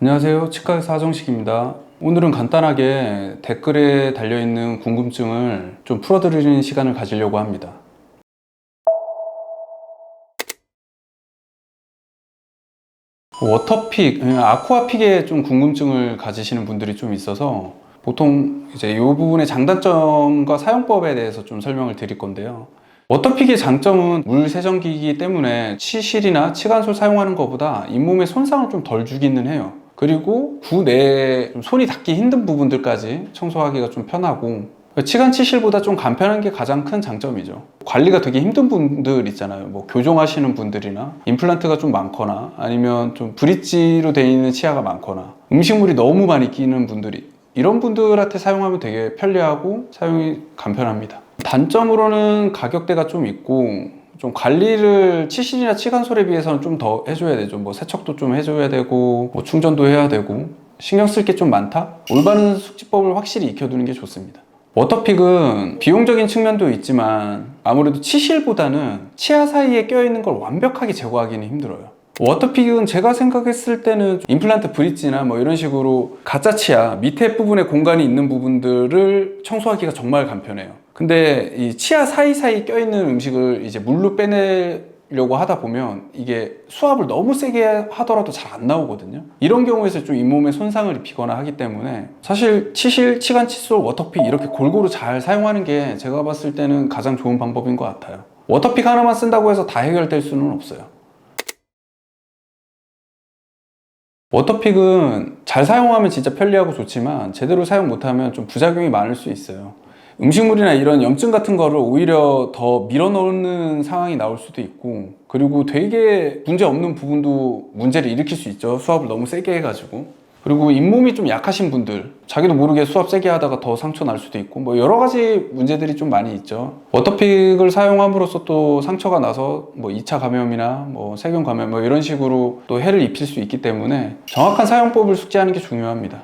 안녕하세요. 치과의사 하정식입니다. 오늘은 간단하게 댓글에 달려있는 궁금증을 좀 풀어드리는 시간을 가지려고 합니다. 워터픽, 아쿠아픽에 좀 궁금증을 가지시는 분들이 좀 있어서 보통 이제 이 부분의 장단점과 사용법에 대해서 좀 설명을 드릴 건데요. 워터픽의 장점은 물 세정기이기 때문에 치실이나 치간솔 사용하는 것보다 잇몸에 손상을 좀 덜 주기는 해요. 그리고 구 내에 손이 닿기 힘든 부분들까지 청소하기가 좀 편하고, 치간 치실보다 좀 간편한 게 가장 큰 장점이죠. 관리가 되게 힘든 분들 있잖아요. 뭐 교정하시는 분들이나 임플란트가 좀 많거나 아니면 좀 브릿지로 되어 있는 치아가 많거나 음식물이 너무 많이 끼는 분들이, 이런 분들한테 사용하면 되게 편리하고 사용이 간편합니다. 단점으로는 가격대가 좀 있고, 좀 관리를 치실이나 치간솔에 비해서는 좀 더 해줘야 되죠. 뭐 세척도 좀 해줘야 되고, 뭐 충전도 해야 되고, 신경 쓸 게 좀 많다? 올바른 숙지법을 확실히 익혀두는 게 좋습니다. 워터픽은 비용적인 측면도 있지만 아무래도 치실보다는 치아 사이에 껴있는 걸 완벽하게 제거하기는 힘들어요. 워터픽은 제가 생각했을 때는 임플란트 브릿지나 뭐 이런 식으로 가짜 치아 밑에 부분에 공간이 있는 부분들을 청소하기가 정말 간편해요. 근데 이 치아 사이사이 껴있는 음식을 이제 물로 빼내려고 하다 보면 이게 수압을 너무 세게 하더라도 잘 안 나오거든요. 이런 경우에서 좀 잇몸에 손상을 입히거나 하기 때문에 사실 치실, 치간, 칫솔, 워터픽 이렇게 골고루 잘 사용하는 게 제가 봤을 때는 가장 좋은 방법인 것 같아요. 워터픽 하나만 쓴다고 해서 다 해결될 수는 없어요. 워터픽은 잘 사용하면 진짜 편리하고 좋지만 제대로 사용 못하면 좀 부작용이 많을 수 있어요. 음식물이나 이런 염증 같은 거를 오히려 더 밀어넣는 상황이 나올 수도 있고, 그리고 되게 문제 없는 부분도 문제를 일으킬 수 있죠. 수압을 너무 세게 해가지고. 그리고 잇몸이 좀 약하신 분들, 자기도 모르게 수압 세게 하다가 더 상처 날 수도 있고, 뭐 여러 가지 문제들이 좀 많이 있죠. 워터픽을 사용함으로써 또 상처가 나서 뭐 2차 감염이나 뭐 세균 감염 뭐 이런 식으로 또 해를 입힐 수 있기 때문에 정확한 사용법을 숙지하는 게 중요합니다.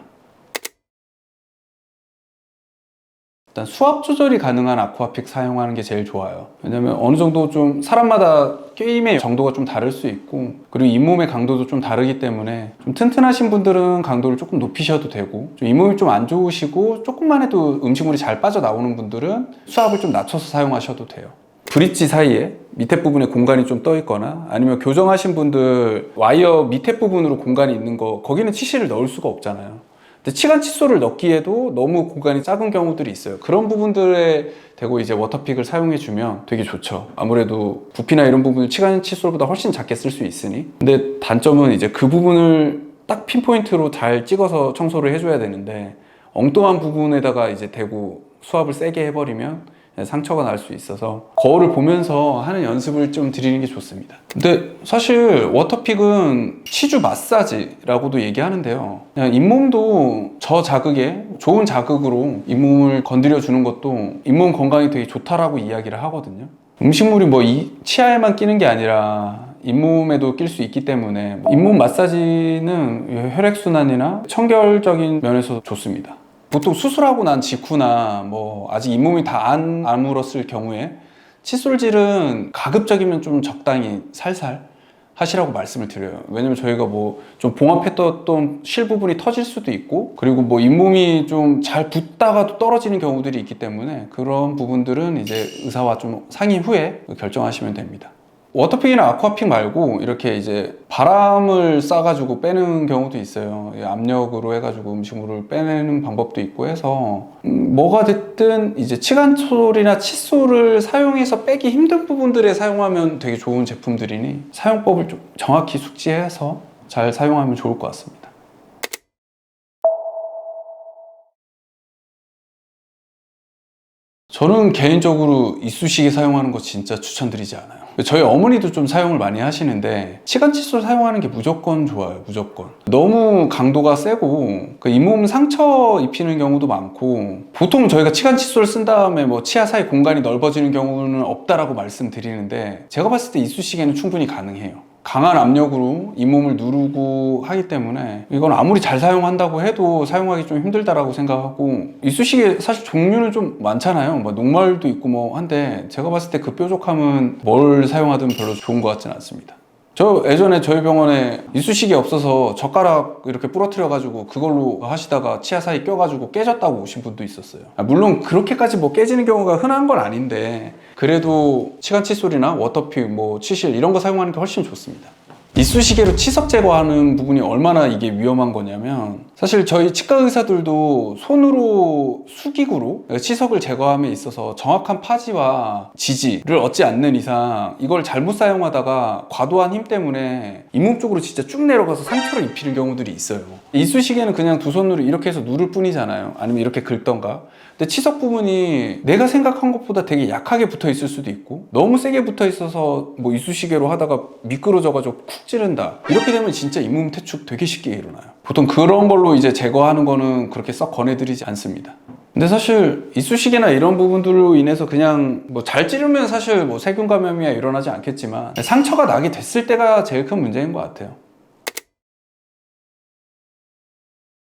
일단 수압 조절이 가능한 아쿠아픽 사용하는 게 제일 좋아요. 왜냐면 어느 정도 좀 사람마다 끼임의 정도가 좀 다를 수 있고, 그리고 잇몸의 강도도 좀 다르기 때문에 좀 튼튼하신 분들은 강도를 조금 높이셔도 되고, 좀 잇몸이 좀 안 좋으시고 조금만 해도 음식물이 잘 빠져나오는 분들은 수압을 좀 낮춰서 사용하셔도 돼요. 브릿지 사이에 밑에 부분에 공간이 좀 떠 있거나, 아니면 교정하신 분들 와이어 밑에 부분으로 공간이 있는 거, 거기는 치실을 넣을 수가 없잖아요. 근데 치간 칫솔을 넣기에도 너무 공간이 작은 경우들이 있어요. 그런 부분들에 대고 이제 워터픽을 사용해 주면 되게 좋죠. 아무래도 부피나 이런 부분을 치간 칫솔보다 훨씬 작게 쓸 수 있으니. 근데 단점은 이제 그 부분을 딱 핀포인트로 잘 찍어서 청소를 해줘야 되는데, 엉뚱한 부분에다가 이제 대고 수압을 세게 해버리면 상처가 날 수 있어서 거울을 보면서 하는 연습을 좀 드리는 게 좋습니다. 근데 사실 워터픽은 치주 마사지라고도 얘기하는데요, 그냥 잇몸도 저자극에 좋은 자극으로 잇몸을 건드려 주는 것도 잇몸 건강이 되게 좋다라고 이야기를 하거든요. 음식물이 뭐 이 치아에만 끼는 게 아니라 잇몸에도 낄 수 있기 때문에 잇몸 마사지는 혈액순환이나 청결적인 면에서 좋습니다. 보통 수술하고 난 직후나 뭐 아직 잇몸이 다 안 아물었을 경우에 칫솔질은 가급적이면 좀 적당히 살살 하시라고 말씀을 드려요. 왜냐면 저희가 뭐 좀 봉합했던 실 부분이 터질 수도 있고, 그리고 뭐 잇몸이 좀 잘 붙다가도 떨어지는 경우들이 있기 때문에 그런 부분들은 이제 의사와 좀 상의 후에 결정하시면 됩니다. 워터픽이나 아쿠아픽 말고 이렇게 이제 바람을 쏴가지고 빼는 경우도 있어요. 압력으로 해가지고 음식물을 빼내는 방법도 있고 해서 뭐가 됐든 이제 치간솔이나 칫솔을 사용해서 빼기 힘든 부분들에 사용하면 되게 좋은 제품들이니 사용법을 좀 정확히 숙지해서 잘 사용하면 좋을 것 같습니다. 저는 개인적으로 이쑤시개 사용하는 거 진짜 추천드리지 않아요. 저희 어머니도 좀 사용을 많이 하시는데 치간 칫솔 사용하는 게 무조건 좋아요. 무조건. 너무 강도가 세고 잇몸 상처 입히는 경우도 많고, 보통 저희가 치간 칫솔 쓴 다음에 뭐 치아 사이 공간이 넓어지는 경우는 없다라고 말씀드리는데, 제가 봤을 때 이쑤시개는 충분히 가능해요. 강한 압력으로 잇몸을 누르고 하기 때문에 이건 아무리 잘 사용한다고 해도 사용하기 좀 힘들다라고 생각하고, 이쑤시개 사실 종류는 좀 많잖아요. 뭐 녹말도 있고 뭐 한데, 제가 봤을 때 그 뾰족함은 뭘 사용하든 별로 좋은 것 같지는 않습니다. 저 예전에 저희 병원에 이쑤시개 없어서 젓가락 이렇게 부러뜨려가지고 그걸로 하시다가 치아 사이 껴가지고 깨졌다고 오신 분도 있었어요. 물론 그렇게까지 뭐 깨지는 경우가 흔한 건 아닌데 그래도 치간 칫솔이나 워터픽, 뭐 치실 이런 거 사용하는 게 훨씬 좋습니다. 이쑤시개로 치석 제거하는 부분이 얼마나 이게 위험한 거냐면 사실 저희 치과 의사들도 손으로 수기구로 치석을 제거함에 있어서 정확한 파지와 지지를 얻지 않는 이상 이걸 잘못 사용하다가 과도한 힘 때문에 잇몸 쪽으로 진짜 쭉 내려가서 상처를 입히는 경우들이 있어요. 이쑤시개는 그냥 두 손으로 이렇게 해서 누를 뿐이잖아요. 아니면 이렇게 긁던가. 근데 치석 부분이 내가 생각한 것보다 되게 약하게 붙어 있을 수도 있고 너무 세게 붙어 있어서 뭐 이쑤시개로 하다가 미끄러져가지고 쿡 찌른다, 이렇게 되면 진짜 잇몸 퇴축 되게 쉽게 일어나요. 보통 그런 걸로 이제 제거하는 거는 그렇게 썩 권해드리지 않습니다. 근데 사실 이쑤시개나 이런 부분들로 인해서 그냥 뭐 잘 찌르면 사실 뭐 세균 감염이야 일어나지 않겠지만 상처가 나게 됐을 때가 제일 큰 문제인 것 같아요.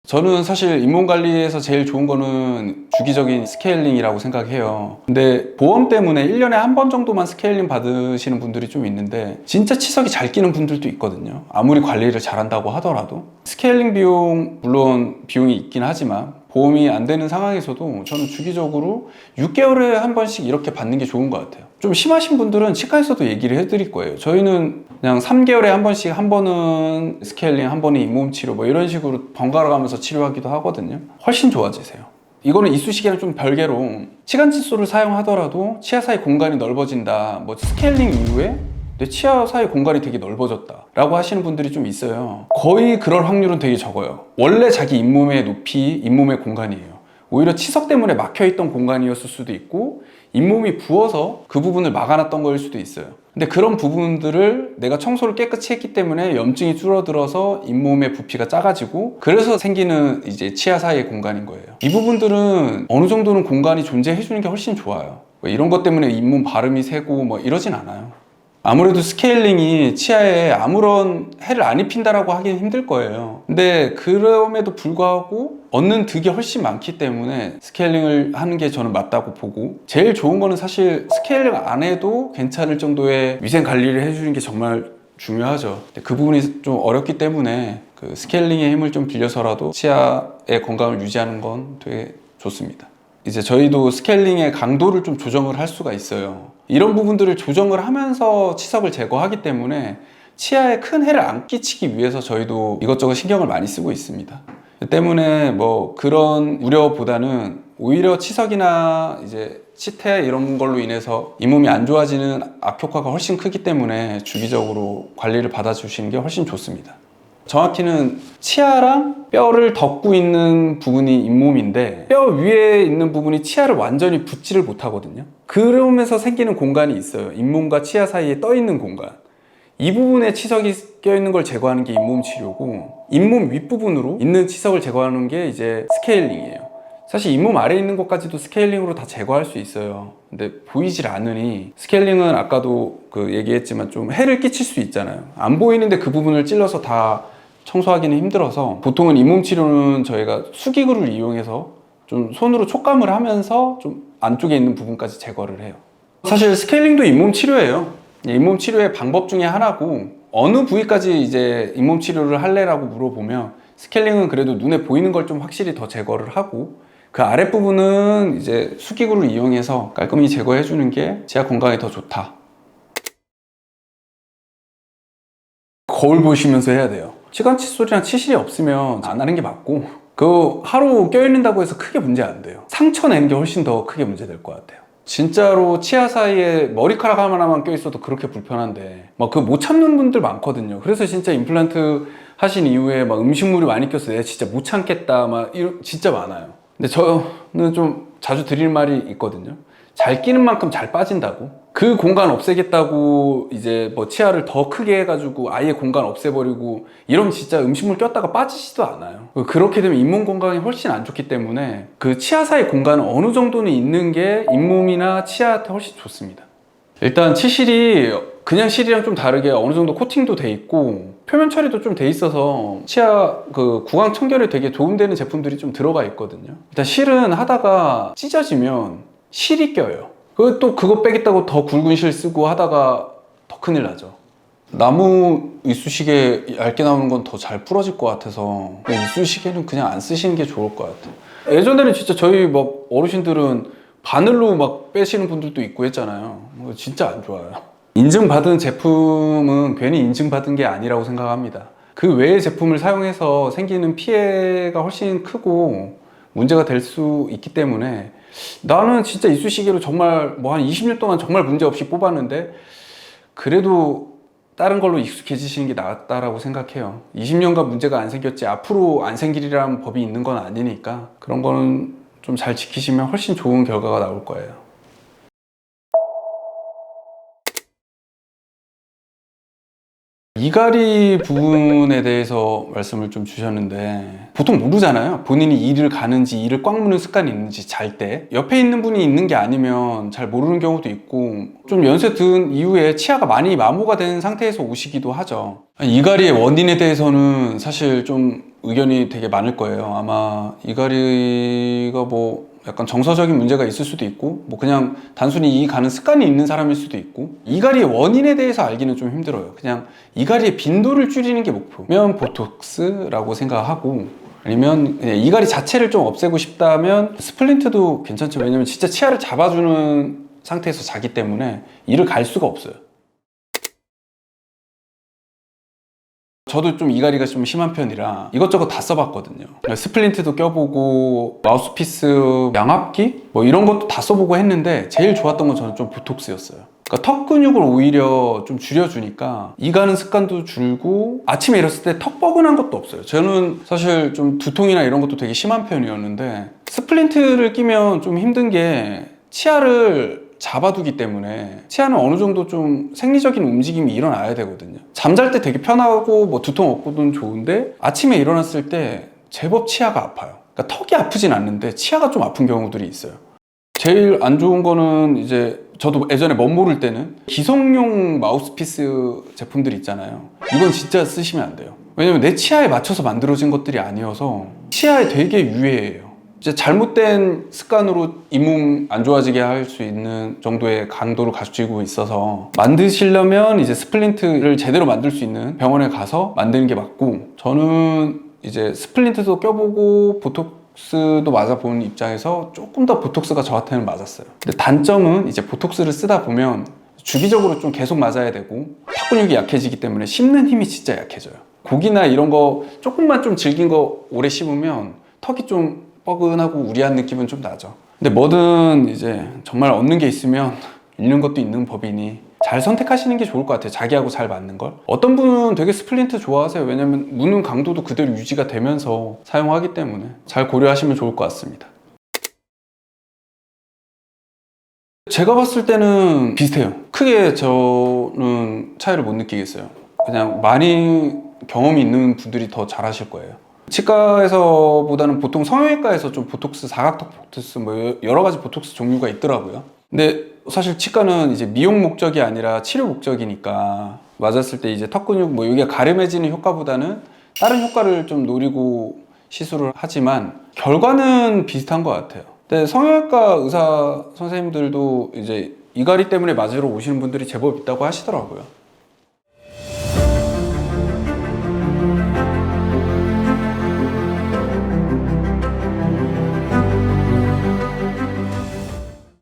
저는 사실 잇몸 관리에서 제일 좋은 거는 주기적인 스케일링이라고 생각해요. 근데 보험 때문에 1년에 한 번 정도만 스케일링 받으시는 분들이 좀 있는데 진짜 치석이 잘 끼는 분들도 있거든요. 아무리 관리를 잘한다고 하더라도. 스케일링 비용, 물론 비용이 있긴 하지만 보험이 안 되는 상황에서도 저는 주기적으로 6개월에 한 번씩 이렇게 받는 게 좋은 것 같아요. 좀 심하신 분들은 치과에서도 얘기를 해드릴 거예요. 저희는 그냥 3개월에 한 번씩, 한 번은 스케일링, 한 번은 잇몸 치료 뭐 이런 식으로 번갈아 가면서 치료하기도 하거든요. 훨씬 좋아지세요. 이거는 이쑤시개는 좀 별개로 치간 칫솔을 사용하더라도 치아 사이 공간이 넓어진다, 뭐 스케일링 이후에 내 치아 사이 공간이 되게 넓어졌다 라고 하시는 분들이 좀 있어요. 거의 그럴 확률은 되게 적어요. 원래 자기 잇몸의 높이, 잇몸의 공간이에요. 오히려 치석 때문에 막혀있던 공간이었을 수도 있고 잇몸이 부어서 그 부분을 막아놨던 거일 수도 있어요. 근데 그런 부분들을 내가 청소를 깨끗이 했기 때문에 염증이 줄어들어서 잇몸의 부피가 작아지고 그래서 생기는 이제 치아 사이의 공간인 거예요. 이 부분들은 어느 정도는 공간이 존재해 주는 게 훨씬 좋아요. 이런 것 때문에 잇몸 발음이 새고 뭐 이러진 않아요. 아무래도 스케일링이 치아에 아무런 해를 안 입힌다라고 하기는 힘들 거예요. 근데 그럼에도 불구하고 얻는 득이 훨씬 많기 때문에 스케일링을 하는 게 저는 맞다고 보고, 제일 좋은 거는 사실 스케일링 안 해도 괜찮을 정도의 위생 관리를 해주는 게 정말 중요하죠. 근데 그 부분이 좀 어렵기 때문에 그 스케일링의 힘을 좀 빌려서라도 치아의 건강을 유지하는 건 되게 좋습니다. 이제 저희도 스케일링의 강도를 좀 조정을 할 수가 있어요. 이런 부분들을 조정을 하면서 치석을 제거하기 때문에 치아에 큰 해를 안 끼치기 위해서 저희도 이것저것 신경을 많이 쓰고 있습니다. 때문에 뭐 그런 우려보다는 오히려 치석이나 이제 치태 이런 걸로 인해서 잇몸이 안 좋아지는 악효과가 훨씬 크기 때문에 주기적으로 관리를 받아주시는 게 훨씬 좋습니다. 정확히는 치아랑 뼈를 덮고 있는 부분이 잇몸인데 뼈 위에 있는 부분이 치아를 완전히 붙지를 못하거든요. 그러면서 생기는 공간이 있어요. 잇몸과 치아 사이에 떠 있는 공간. 이 부분에 치석이 껴있는 걸 제거하는 게 잇몸 치료고, 잇몸 윗부분으로 있는 치석을 제거하는 게 이제 스케일링이에요. 사실 잇몸 아래에 있는 것까지도 스케일링으로 다 제거할 수 있어요. 근데 보이질 않으니 스케일링은 아까도 그 얘기했지만 좀 해를 끼칠 수 있잖아요. 안 보이는데 그 부분을 찔러서 다 청소하기는 힘들어서 보통은 잇몸 치료는 저희가 수기구를 이용해서 좀 손으로 촉감을 하면서 좀 안쪽에 있는 부분까지 제거를 해요. 사실 스케일링도 잇몸 치료예요. 잇몸 치료의 방법 중에 하나고, 어느 부위까지 이제 잇몸 치료를 할래라고 물어보면 스케일링은 그래도 눈에 보이는 걸 좀 확실히 더 제거를 하고, 그 아랫부분은 이제 수기구를 이용해서 깔끔히 제거해 주는 게 치아 건강에 더 좋다. 거울 보시면서 해야 돼요. 치간 칫솔이랑 치실이 없으면 안 하는 게 맞고, 그 하루 껴있는다고 해서 크게 문제 안 돼요. 상처 내는 게 훨씬 더 크게 문제될 것 같아요. 진짜로 치아 사이에 머리카락 하나만 껴있어도 그렇게 불편한데 막 그거 못 참는 분들 많거든요. 그래서 진짜 임플란트 하신 이후에 막 음식물이 많이 껴서 내가 진짜 못 참겠다 막 이런 진짜 많아요. 근데 저는 좀 자주 드릴 말이 있거든요. 잘 끼는 만큼 잘 빠진다고. 그 공간 없애겠다고 이제 뭐 치아를 더 크게 해가지고 아예 공간 없애버리고 이러면 진짜 음식물 꼈다가 빠지지도 않아요. 그렇게 되면 잇몸 건강이 훨씬 안 좋기 때문에 그 치아 사이 공간은 어느 정도는 있는 게 잇몸이나 치아한테 훨씬 좋습니다. 일단 치실이 그냥 실이랑 좀 다르게 어느 정도 코팅도 돼 있고 표면 처리도 좀 돼 있어서 치아 그 구강 청결에 되게 도움되는 제품들이 좀 들어가 있거든요. 일단 실은 하다가 찢어지면 실이 껴요. 또 그거 빼겠다고 더 굵은 실 쓰고 하다가 더 큰일 나죠. 나무 이쑤시개 얇게 나오는 건 더 잘 부러질 것 같아서 이쑤시개는 그냥 안 쓰시는 게 좋을 것 같아요. 예전에는 진짜 저희 막 어르신들은 바늘로 막 빼시는 분들도 있고 했잖아요. 진짜 안 좋아요. 인증받은 제품은 괜히 인증받은 게 아니라고 생각합니다. 그 외의 제품을 사용해서 생기는 피해가 훨씬 크고 문제가 될 수 있기 때문에 나는 진짜 이쑤시개로 정말 뭐 한 20년 동안 정말 문제 없이 뽑았는데 그래도 다른 걸로 익숙해지시는 게 낫다라고 생각해요. 20년간 문제가 안 생겼지 앞으로 안 생기리라는 법이 있는 건 아니니까 그런 거는 좀 잘 지키시면 훨씬 좋은 결과가 나올 거예요. 이갈이 부분에 대해서 말씀을 좀 주셨는데 보통 모르잖아요. 본인이 이를 가는지 이를 꽉 무는 습관이 있는지 잘 때 옆에 있는 분이 있는 게 아니면 잘 모르는 경우도 있고 좀 연세 든 이후에 치아가 많이 마모가 된 상태에서 오시기도 하죠. 이갈이의 원인에 대해서는 사실 좀 의견이 되게 많을 거예요. 아마 이갈이가 뭐 약간 정서적인 문제가 있을 수도 있고 뭐 그냥 단순히 이 가는 습관이 있는 사람일 수도 있고 이갈이의 원인에 대해서 알기는 좀 힘들어요. 그냥 이갈이의 빈도를 줄이는 게 목표면 보톡스라고 생각하고 아니면 이갈이 자체를 좀 없애고 싶다면 스플린트도 괜찮죠. 왜냐면 진짜 치아를 잡아주는 상태에서 자기 때문에 이를 갈 수가 없어요. 저도 좀 이갈이가 좀 심한 편이라 이것저것 다 써봤거든요. 스플린트도 껴보고 마우스피스, 양압기 뭐 이런 것도 다 써보고 했는데 제일 좋았던 건 저는 좀 보톡스였어요. 그러니까 턱 근육을 오히려 좀 줄여주니까 이 가는 습관도 줄고 아침에 일어났을 때 턱 뻐근한 것도 없어요. 저는 사실 좀 두통이나 이런 것도 되게 심한 편이었는데 스플린트를 끼면 좀 힘든 게 치아를 잡아두기 때문에 치아는 어느 정도 좀 생리적인 움직임이 일어나야 되거든요. 잠잘 때 되게 편하고 뭐 두통 없고는 좋은데 아침에 일어났을 때 제법 치아가 아파요. 그러니까 턱이 아프진 않는데 치아가 좀 아픈 경우들이 있어요. 제일 안 좋은 거는 이제 저도 예전에 멋 모를 때는 기성용 마우스피스 제품들 있잖아요. 이건 진짜 쓰시면 안 돼요. 왜냐면 내 치아에 맞춰서 만들어진 것들이 아니어서 치아에 되게 유해해요. 이제 잘못된 습관으로 잇몸 안 좋아지게 할 수 있는 정도의 강도를 가지고 있어서 만드시려면 이제 스플린트를 제대로 만들 수 있는 병원에 가서 만드는 게 맞고 저는 이제 스플린트도 껴보고 보톡스도 맞아본 입장에서 조금 더 보톡스가 저한테는 맞았어요. 근데 단점은 이제 보톡스를 쓰다 보면 주기적으로 좀 계속 맞아야 되고 턱 근육이 약해지기 때문에 씹는 힘이 진짜 약해져요. 고기나 이런 거 조금만 좀 질긴 거 오래 씹으면 턱이 좀 뻐근하고 우리한 느낌은 좀 나죠. 근데 뭐든 이제 정말 얻는 게 있으면 잃는 것도 있는 법이니 잘 선택하시는 게 좋을 것 같아요. 자기하고 잘 맞는 걸. 어떤 분은 되게 스플린트 좋아하세요. 왜냐면 무는 강도도 그대로 유지가 되면서 사용하기 때문에 잘 고려하시면 좋을 것 같습니다. 제가 봤을 때는 비슷해요. 크게 저는 차이를 못 느끼겠어요. 그냥 많이 경험이 있는 분들이 더 잘하실 거예요. 치과에서보다는 보통 성형외과에서 좀 보톡스, 사각턱 보톡스 뭐 여러 가지 보톡스 종류가 있더라고요. 근데 사실 치과는 이제 미용 목적이 아니라 치료 목적이니까 맞았을 때 이제 턱 근육 뭐 여기가 가름해지는 효과보다는 다른 효과를 좀 노리고 시술을 하지만 결과는 비슷한 것 같아요. 근데 성형외과 의사 선생님들도 이제 이갈이 때문에 맞으러 오시는 분들이 제법 있다고 하시더라고요.